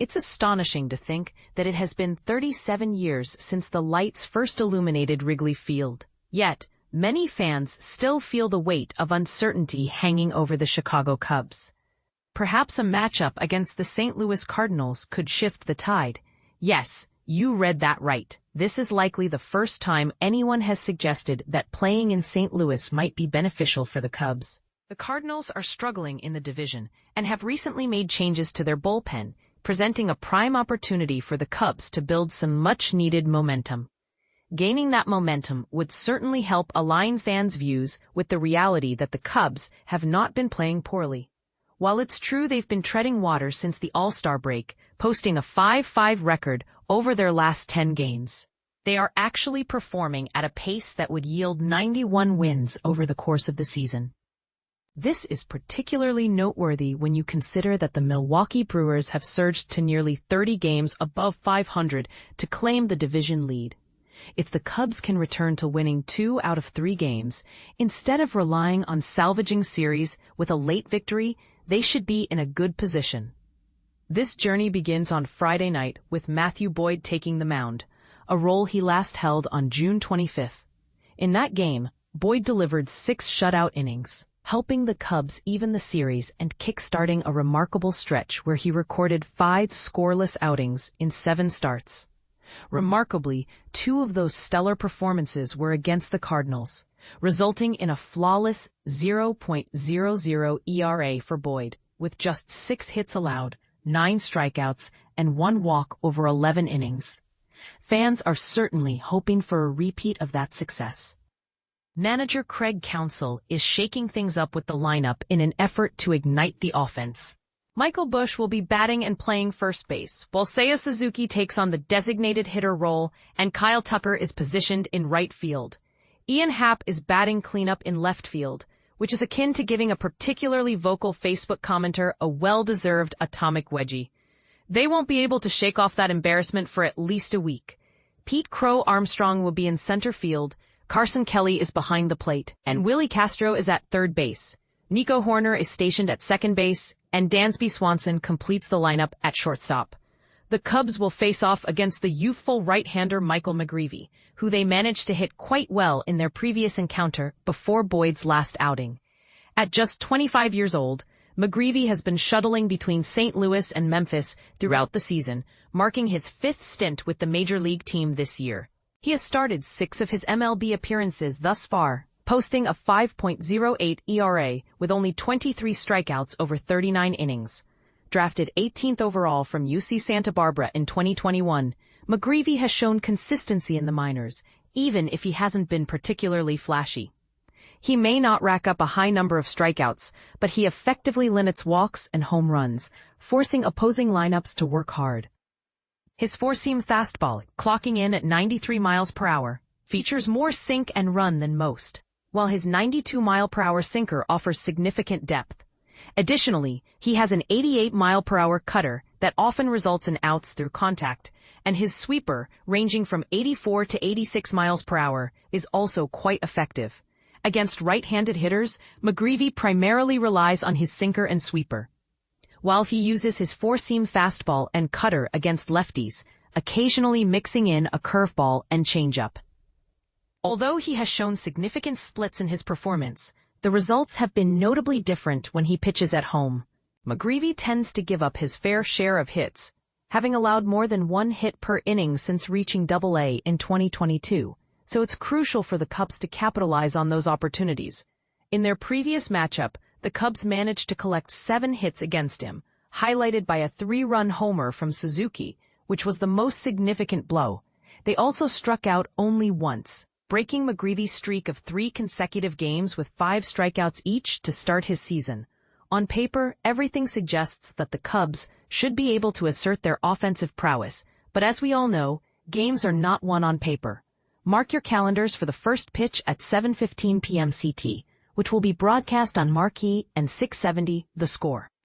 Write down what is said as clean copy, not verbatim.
It's astonishing to think that it has been 37 years since the lights first illuminated Wrigley Field. Yet, many fans still feel the weight of uncertainty hanging over the Chicago Cubs. Perhaps a matchup against the St. Louis Cardinals could shift the tide. Yes, you read that right. This is likely the first time anyone has suggested that playing in St. Louis might be beneficial for the Cubs. The Cardinals are struggling in the division and have recently made changes to their bullpen, presenting a prime opportunity for the Cubs to build some much-needed momentum. Gaining that momentum would certainly help align fans' views with the reality that the Cubs have not been playing poorly. While it's true they've been treading water since the All-Star break, posting a 5-5 record over their last 10 games, they are actually performing at a pace that would yield 91 wins over the course of the season. This is particularly noteworthy when you consider that the Milwaukee Brewers have surged to nearly 30 games above 500 to claim the division lead. If the Cubs can return to winning 2 out of 3 games, instead of relying on salvaging series with a late victory, they should be in a good position. This journey begins on Friday night with Matthew Boyd taking the mound, a role he last held on June 25th. In that game, Boyd delivered 6 shutout innings, helping the Cubs even the series and kick-starting a remarkable stretch where he recorded 5 scoreless outings in 7 starts. Remarkably, 2 of those stellar performances were against the Cardinals, resulting in a flawless 0.00 ERA for Boyd, with just 6 hits allowed, 9 strikeouts, and 1 walk over 11 innings. Fans are certainly hoping for a repeat of that success. Manager Craig Counsell is shaking things up with the lineup in an effort to ignite the offense. Michael Busch will be batting and playing first base, while Seiya Suzuki takes on the designated hitter role and Kyle Tucker is positioned in right field. Ian Happ is batting cleanup in left field, which is akin to giving a particularly vocal Facebook commenter a well-deserved atomic wedgie. They won't be able to shake off that embarrassment for at least a week. Pete Crow Armstrong will be in center field, Carson Kelly is behind the plate, and Willie Castro is at third base. Nico Horner is stationed at second base, and Dansby Swanson completes the lineup at shortstop. The Cubs will face off against the youthful right-hander Michael McGreevy, who they managed to hit quite well in their previous encounter before Boyd's last outing. At just 25 years old, McGreevy has been shuttling between St. Louis and Memphis throughout the season, marking his 5th stint with the Major League team this year. He has started 6 of his MLB appearances thus far, posting a 5.08 ERA with only 23 strikeouts over 39 innings. Drafted 18th overall from UC Santa Barbara in 2021, McGreevy has shown consistency in the minors, even if he hasn't been particularly flashy. He may not rack up a high number of strikeouts, but he effectively limits walks and home runs, forcing opposing lineups to work hard. His four-seam fastball, clocking in at 93 miles per hour, features more sink and run than most, while his 92-mile-per-hour sinker offers significant depth. Additionally, he has an 88-mile-per-hour cutter that often results in outs through contact, and his sweeper, ranging from 84 to 86 miles per hour, is also quite effective. Against right-handed hitters, McGreevy primarily relies on his sinker and sweeper, while he uses his four-seam fastball and cutter against lefties, occasionally mixing in a curveball and changeup. Although he has shown significant splits in his performance, the results have been notably different when he pitches at home. McGreevy tends to give up his fair share of hits, having allowed more than 1 hit per inning since reaching Double-A in 2022, so it's crucial for the Cubs to capitalize on those opportunities. In their previous matchup, the Cubs managed to collect 7 hits against him, highlighted by a 3-run homer from Suzuki, which was the most significant blow. They also struck out only once, breaking McGreevy's streak of 3 consecutive games with 5 strikeouts each to start his season. On paper, everything suggests that the Cubs should be able to assert their offensive prowess, but as we all know, games are not won on paper. Mark your calendars for the first pitch at 7:15 p.m. CT, which will be broadcast on Marquee and 670 The Score.